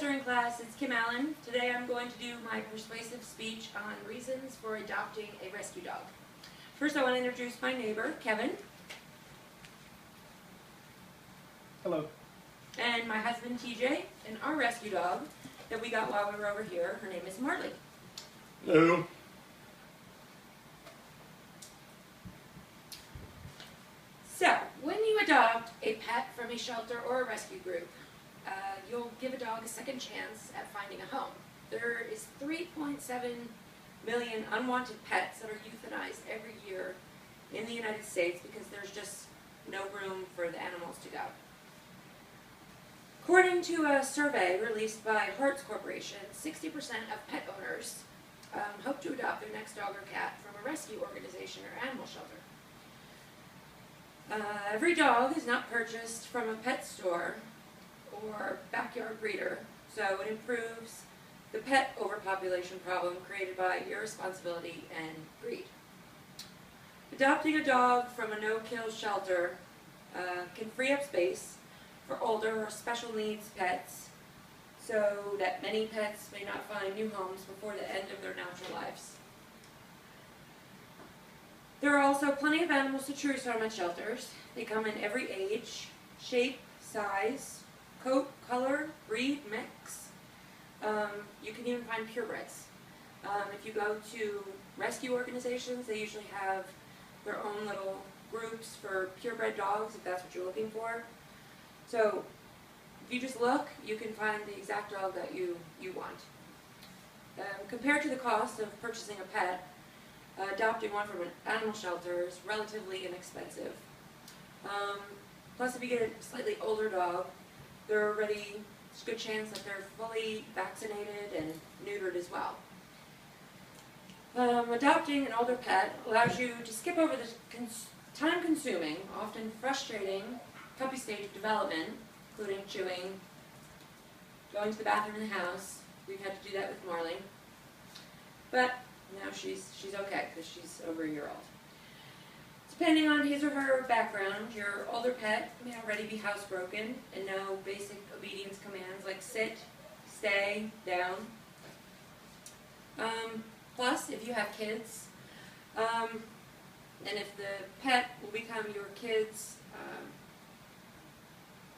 Mentoring class, it's Kim Allen. Today I'm going to do my persuasive speech on reasons for adopting a rescue dog. First I want to introduce my neighbor, Kevin. Hello. And my husband, TJ, and our rescue dog that we got while we were over here. Her name is Marley. Hello. So, when you adopt a pet from a shelter or a rescue group, you'll give a dog a second chance at finding a home. There is 3.7 million unwanted pets that are euthanized every year in the United States because there's just no room for the animals to go. According to a survey released by Hearts Corporation, 60% of pet owners hope to adopt their next dog or cat from a rescue organization or animal shelter. Every dog is not purchased from a pet store or backyard breeder, so it improves the pet overpopulation problem created by irresponsibility and greed. Adopting a dog from a no-kill shelter can free up space for older or special needs pets so that many pets may not find new homes before the end of their natural lives. There are also plenty of animals to choose from at shelters. They come in every age, shape, size, coat, color, breed, mix. You can even find purebreds. If you go to rescue organizations, they usually have their own little groups for purebred dogs, if that's what you're looking for. So if you just look, you can find the exact dog that you want. Compared to the cost of purchasing a pet, adopting one from an animal shelter is relatively inexpensive. Plus, if you get a slightly older dog, there's a good chance that they're fully vaccinated and neutered as well. Adopting an older pet allows you to skip over the time-consuming, often frustrating puppy stage of development, including chewing, going to the bathroom in the house. We've had to do that with Marley. But now she's okay because she's over a year old. Depending on his or her background, your older pet may already be housebroken and know basic obedience commands like sit, stay, down. Plus, if you have kids, and if the pet will become your kid's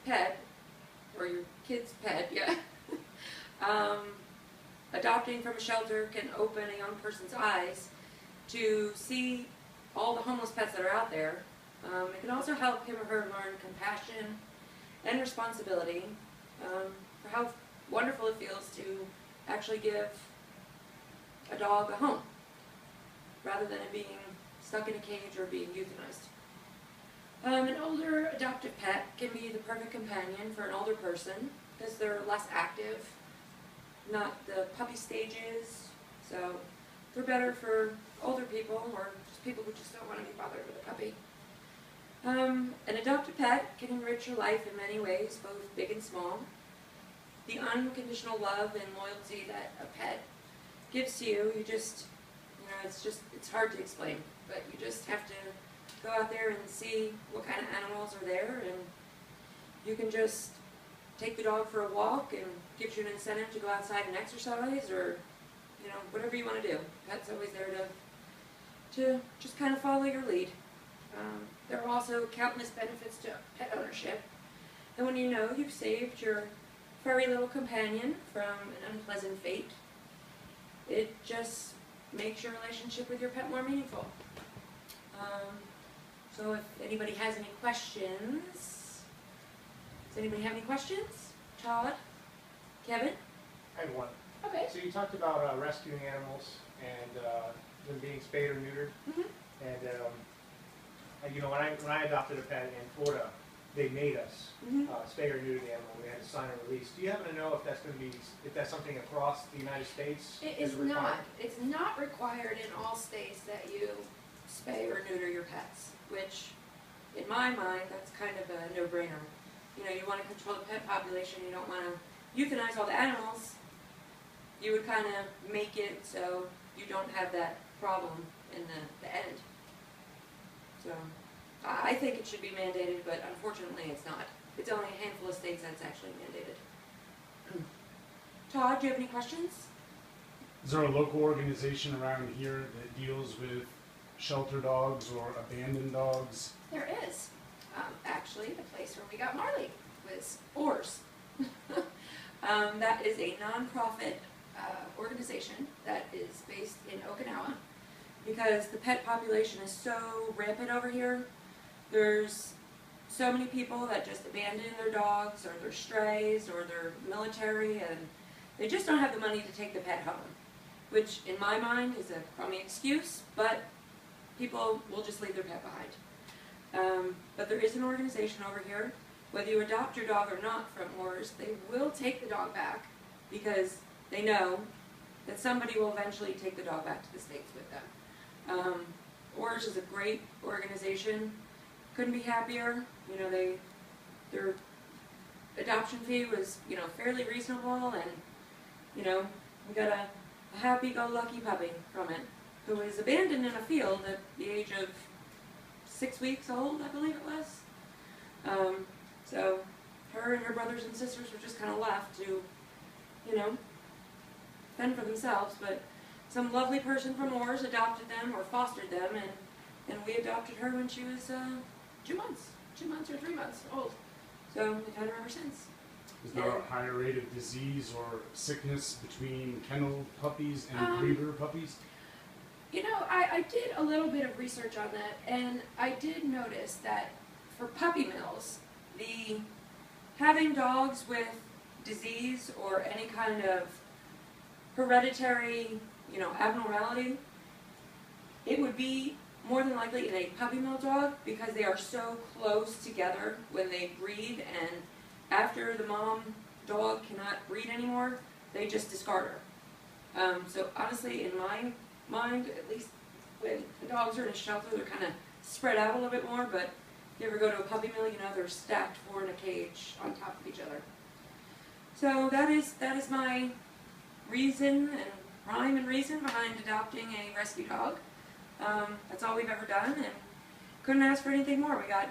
pet, or your kid's pet, yeah, adopting from a shelter can open a young person's eyes to see all the homeless pets that are out there. It can also help him or her learn compassion and responsibility for how wonderful it feels to actually give a dog a home, rather than it being stuck in a cage or being euthanized. An older adoptive pet can be the perfect companion for an older person because they're less active, not the puppy stages, so they're better for older people or just people who just don't want to be bothered with a puppy. An adopted pet can enrich your life in many ways, both big and small. The unconditional love and loyalty that a pet gives to you, it's hard to explain, but you just have to go out there and see what kind of animals are there, and you can just take the dog for a walk and gives you an incentive to go outside and exercise, or whatever you want to do. Pet's always there to just kind of follow your lead. There are also countless benefits to pet ownership, and when you know you've saved your furry little companion from an unpleasant fate, it just makes your relationship with your pet more meaningful. So if anybody has any questions, does anybody have any questions? Todd? Kevin? I have one. Okay. So you talked about rescuing animals and them being spayed or neutered. Mm-hmm. And when I adopted a pet in Florida, they made us spay or neuter the animal. We had to sign a release. Do you happen to know if that's something across the United States? It is not. It's not required in all states that you spay or neuter your pets, which, in my mind, that's kind of a no-brainer. You want to control the pet population. You don't want to euthanize all the animals. You would kind of make it so you don't have that problem in the end. So I think it should be mandated, but unfortunately it's not. It's only a handful of states that's actually mandated. Todd, do you have any questions? Is there a local organization around here that deals with shelter dogs or abandoned dogs? There is. Actually, the place where we got Marley was Oars. That is a nonprofit organization that is based in Okinawa because the pet population is so rampant over here. There's so many people that just abandon their dogs or their strays or their military, and they just don't have the money to take the pet home, which in my mind is a crummy excuse, but people will just leave their pet behind. But there is an organization over here. Whether you adopt your dog or not from Oars, they will take the dog back because they know that somebody will eventually take the dog back to the States with them. Oars is a great organization. Couldn't be happier. You know, their adoption fee was, you know, fairly reasonable, and, you know, we got a happy-go-lucky puppy from it who was abandoned in a field at the age of 6 weeks old, I believe it was. So her and her brothers and sisters were just kind of left to, you know, fend for themselves, but some lovely person from Oars adopted them or fostered them, and we adopted her when she was 2 months or 3 months old. So we've had her ever since. Is there a higher rate of disease or sickness between kennel puppies and breeder puppies? You know, I did a little bit of research on that, and I did notice that For puppy mills, having dogs with disease or any kind of hereditary, you know, abnormality, it would be more than likely in a puppy mill dog because they are so close together when they breed, and after the mom dog cannot breed anymore, they just discard her. So honestly, in my mind, at least when the dogs are in a shelter, they're kind of spread out a little bit more, but if you ever go to a puppy mill, you know, they're stacked 4 in a cage on top of each other. So that is my reason and rhyme and reason behind adopting a rescue dog. That's all we've ever done, and couldn't ask for anything more. We got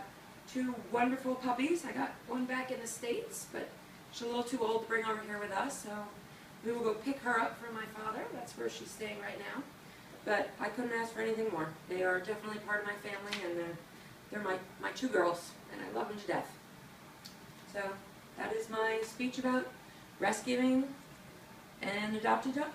2 wonderful puppies. I got one back in the States, but she's a little too old to bring over here with us, so we will go pick her up from my father. That's where she's staying right now. But I couldn't ask for anything more. They are definitely part of my family, and they're my 2 girls, and I love them to death. So that is my speech about rescuing an adopted dog.